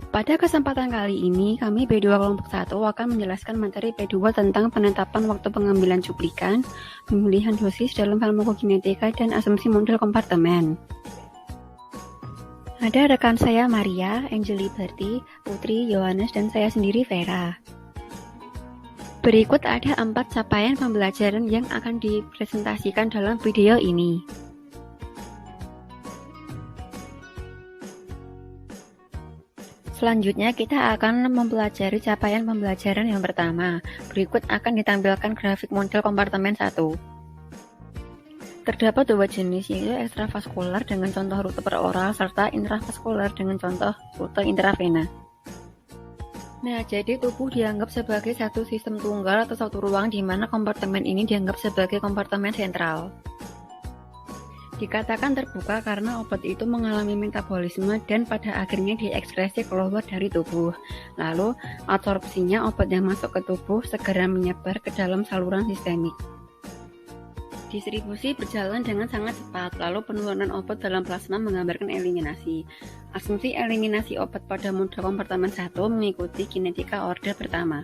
Pada kesempatan kali ini, kami B2 kelompok 1 akan menjelaskan materi B2 tentang penetapan waktu pengambilan cuplikan, pemilihan dosis dalam farmakokinetika, dan asumsi model kompartemen. Ada rekan saya Maria, Angeli Berti, Putri, Yohanes, dan saya sendiri Vera. Berikut ada 4 capaian pembelajaran yang akan dipresentasikan dalam video ini. Selanjutnya kita akan mempelajari capaian pembelajaran yang pertama. Berikut akan ditampilkan grafik model kompartemen 1. Terdapat 2 jenis, yaitu ekstravaskular dengan contoh rute peroral serta intravaskular dengan contoh rute intravena. Nah, jadi tubuh dianggap sebagai satu sistem tunggal atau satu ruang di mana kompartemen ini dianggap sebagai kompartemen sentral. Dikatakan terbuka karena obat itu mengalami metabolisme dan pada akhirnya diekskresi keluar dari tubuh. Lalu, absorpsinya obat yang masuk ke tubuh segera menyebar ke dalam saluran sistemik. Distribusi berjalan dengan sangat cepat, lalu penurunan obat dalam plasma menggambarkan eliminasi. Asumsi eliminasi obat pada model kompartemen 1 mengikuti kinetika orde pertama.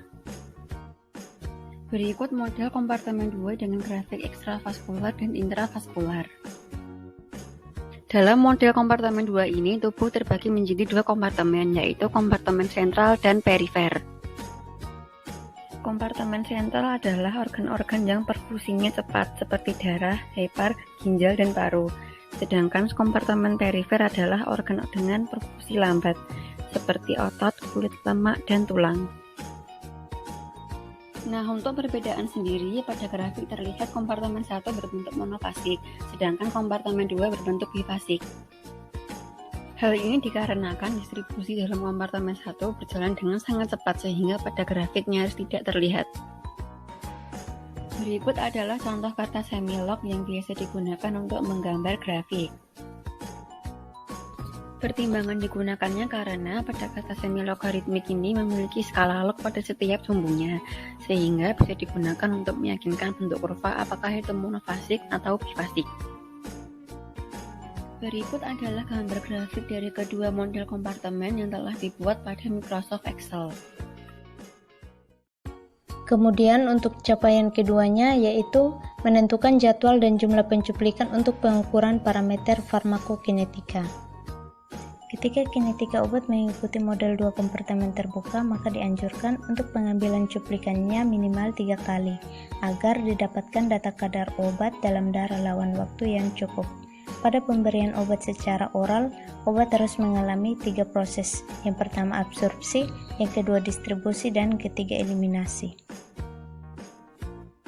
Berikut model kompartemen 2 dengan grafik ekstravaskular dan intravaskular. Dalam model kompartemen 2 ini, tubuh terbagi menjadi 2 kompartemen, yaitu kompartemen sentral dan perifer. Kompartemen sentral adalah organ-organ yang perfusinya cepat, seperti darah, hepar, ginjal, dan paru. Sedangkan kompartemen perifer adalah organ dengan perfusi lambat, seperti otot, kulit, lemak, dan tulang. Nah, untuk perbedaan sendiri, pada grafik terlihat kompartemen 1 berbentuk monofasik, sedangkan kompartemen 2 berbentuk bifasik. Hal ini dikarenakan distribusi dalam kompartemen 1 berjalan dengan sangat cepat sehingga pada grafik nyaris tidak terlihat. Berikut adalah contoh kata semilog yang biasa digunakan untuk menggambar grafik. Pertimbangan digunakannya karena pada kata semilogaritmik ini memiliki skala log pada setiap sumbunya, sehingga bisa digunakan untuk meyakinkan bentuk kurva apakah itu monofasik atau bifasik. Berikut adalah gambar grafik dari kedua model kompartemen yang telah dibuat pada Microsoft Excel. Kemudian untuk capaian keduanya yaitu menentukan jadwal dan jumlah pencuplikan untuk pengukuran parameter farmakokinetika. Ketika kinetika obat mengikuti model 2 kompartemen terbuka, maka dianjurkan untuk pengambilan cuplikannya minimal 3 kali, agar didapatkan data kadar obat dalam darah lawan waktu yang cukup. Pada pemberian obat secara oral, obat harus mengalami 3 proses. Yang pertama absorpsi, yang kedua distribusi, dan ketiga eliminasi.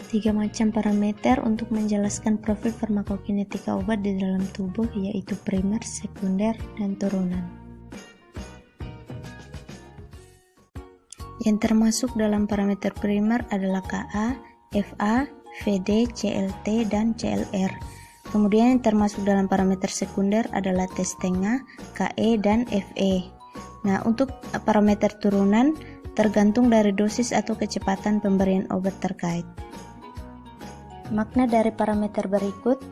3 macam parameter untuk menjelaskan profil farmakokinetika obat di dalam tubuh, yaitu primer, sekunder, dan turunan. Yang termasuk dalam parameter primer adalah Ka, Fa, Vd, Clt, dan Clr. Kemudian yang termasuk dalam parameter sekunder adalah T⁻, Ke, dan Fe. Nah, untuk parameter turunan tergantung dari dosis atau kecepatan pemberian obat terkait. Makna dari parameter berikut.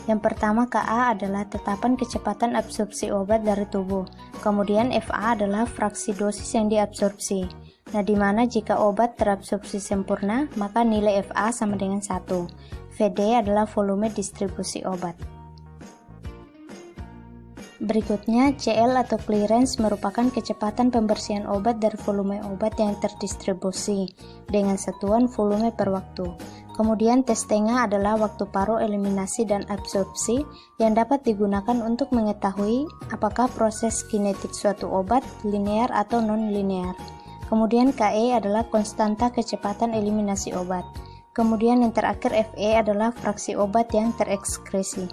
Yang pertama, Ka adalah tetapan kecepatan absorpsi obat dari tubuh. Kemudian Fa adalah fraksi dosis yang diabsorpsi. Nah, di mana jika obat terabsorpsi sempurna, maka nilai Fa sama dengan 1. Vd adalah volume distribusi obat. Berikutnya, Cl atau clearance merupakan kecepatan pembersihan obat dari volume obat yang terdistribusi dengan satuan volume per waktu. Kemudian T⁻ adalah waktu paruh eliminasi dan absorpsi yang dapat digunakan untuk mengetahui apakah proses kinetik suatu obat linear atau non-linear. Kemudian Ke adalah konstanta kecepatan eliminasi obat. Kemudian yang terakhir Fe adalah fraksi obat yang terekskresi.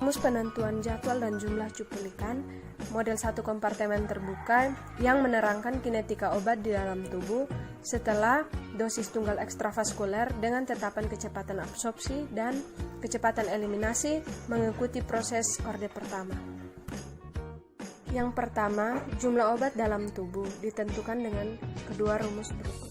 Rumus penentuan jadwal dan jumlah cuplikan model 1 kompartemen terbuka yang menerangkan kinetika obat di dalam tubuh setelah dosis tunggal ekstravaskuler dengan tetapan kecepatan absorpsi dan kecepatan eliminasi mengikuti proses orde pertama. Yang pertama, jumlah obat dalam tubuh ditentukan dengan kedua rumus berikut.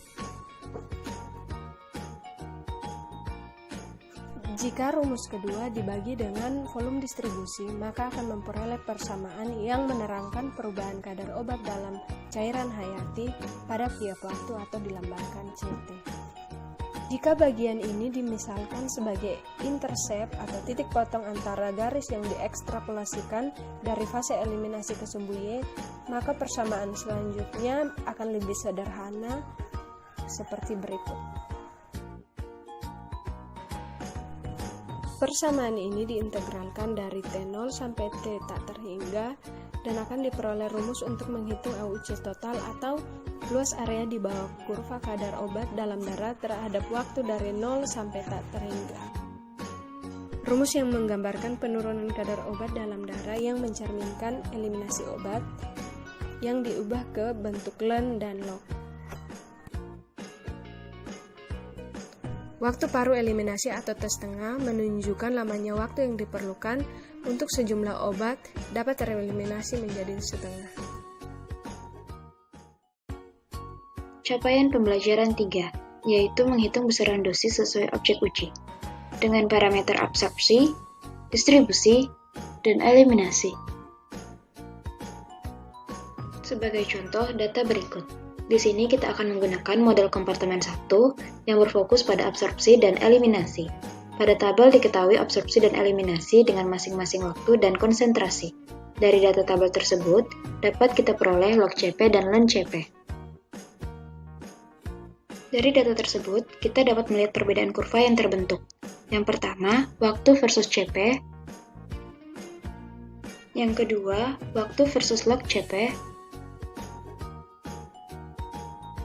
Jika rumus kedua dibagi dengan volume distribusi, maka akan memperoleh persamaan yang menerangkan perubahan kadar obat dalam cairan hayati pada tiap waktu atau dilambangkan CT. Jika bagian ini dimisalkan sebagai intercept atau titik potong antara garis yang diekstrapolasikan dari fase eliminasi ke sumbu Y, maka persamaan selanjutnya akan lebih sederhana seperti berikut. Persamaan ini diintegralkan dari T0 sampai T tak terhingga dan akan diperoleh rumus untuk menghitung AUC total atau luas area di bawah kurva kadar obat dalam darah terhadap waktu dari 0 sampai tak terhingga. Rumus yang menggambarkan penurunan kadar obat dalam darah yang mencerminkan eliminasi obat yang diubah ke bentuk ln dan log. Waktu paruh eliminasi atau T setengah menunjukkan lamanya waktu yang diperlukan untuk sejumlah obat dapat tereliminasi menjadi setengah. Capaian pembelajaran 3, yaitu menghitung besaran dosis sesuai objek uji, dengan parameter absorpsi, distribusi, dan eliminasi. Sebagai contoh, data berikut. Di sini kita akan menggunakan model kompartemen 1 yang berfokus pada absorpsi dan eliminasi. Pada tabel diketahui absorpsi dan eliminasi dengan masing-masing waktu dan konsentrasi. Dari data tabel tersebut, dapat kita peroleh log CP dan ln CP. Dari data tersebut, kita dapat melihat perbedaan kurva yang terbentuk. Yang pertama, waktu versus CP. Yang kedua, waktu versus log CP.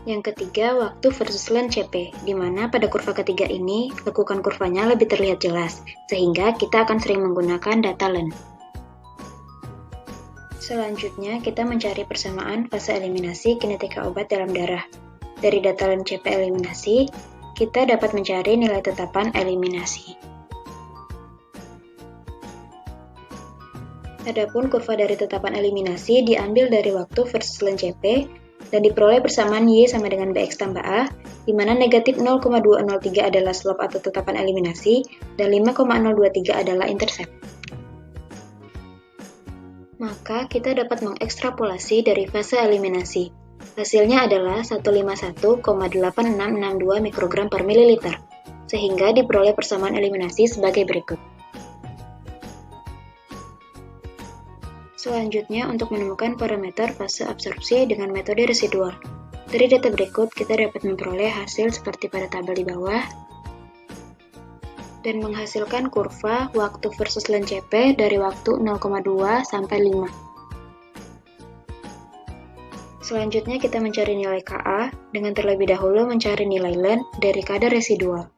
Yang ketiga, waktu versus ln CP, di mana pada kurva ketiga ini, lekukan kurvanya lebih terlihat jelas, sehingga kita akan sering menggunakan data ln. Selanjutnya, kita mencari persamaan fase eliminasi kinetika obat dalam darah. Dari data ln CP eliminasi, kita dapat mencari nilai tetapan eliminasi. Adapun kurva dari tetapan eliminasi diambil dari waktu versus ln CP, dan diperoleh persamaan Y sama dengan BX tambah A, di mana negatif 0,203 adalah slope atau tetapan eliminasi, dan 5,023 adalah intercept. Maka kita dapat mengekstrapolasi dari fase eliminasi. Hasilnya adalah 151,8662 mikrogram per mililiter, sehingga diperoleh persamaan eliminasi sebagai berikut. Selanjutnya, untuk menemukan parameter fase absorpsi dengan metode residual. Dari data berikut, kita dapat memperoleh hasil seperti pada tabel di bawah, dan menghasilkan kurva waktu versus ln CP dari waktu 0,2 sampai 5. Selanjutnya, kita mencari nilai Ka dengan terlebih dahulu mencari nilai ln dari kadar residual.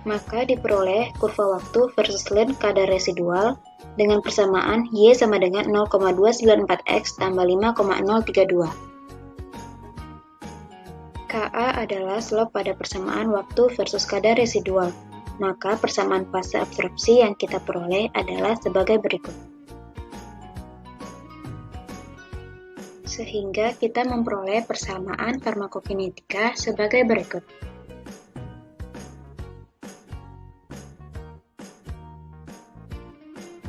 Maka diperoleh kurva waktu versus ln kadar residual dengan persamaan Y sama dengan 0,294X tambah 5,032. Ka adalah slope pada persamaan waktu versus kadar residual, maka persamaan fase absorpsi yang kita peroleh adalah sebagai berikut. Sehingga kita memperoleh persamaan farmakokinetika sebagai berikut.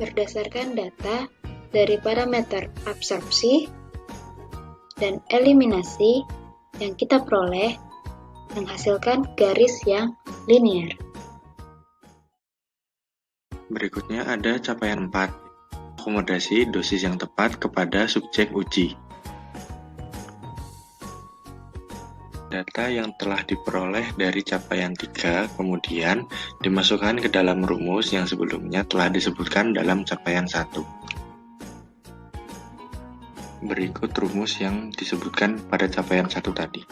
Berdasarkan data dari parameter absorpsi dan eliminasi yang kita peroleh menghasilkan garis yang linear. Berikutnya ada capaian 4, akomodasi dosis yang tepat kepada subjek uji. Data yang telah diperoleh dari capaian 3 kemudian dimasukkan ke dalam rumus yang sebelumnya telah disebutkan dalam capaian 1. Berikut rumus yang disebutkan pada capaian 1 tadi.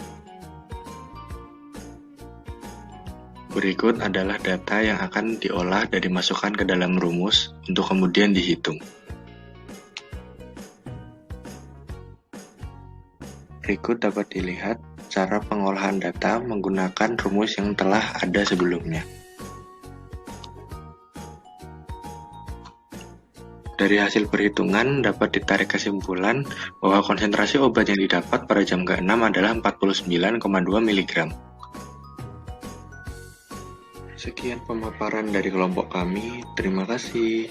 Berikut adalah data yang akan diolah dan dimasukkan ke dalam rumus untuk kemudian dihitung. Berikut dapat dilihat cara pengolahan data menggunakan rumus yang telah ada sebelumnya. Dari hasil perhitungan dapat ditarik kesimpulan bahwa konsentrasi obat yang didapat pada jam ke-6 adalah 49,2 mg. Sekian pemaparan dari kelompok kami. Terima kasih.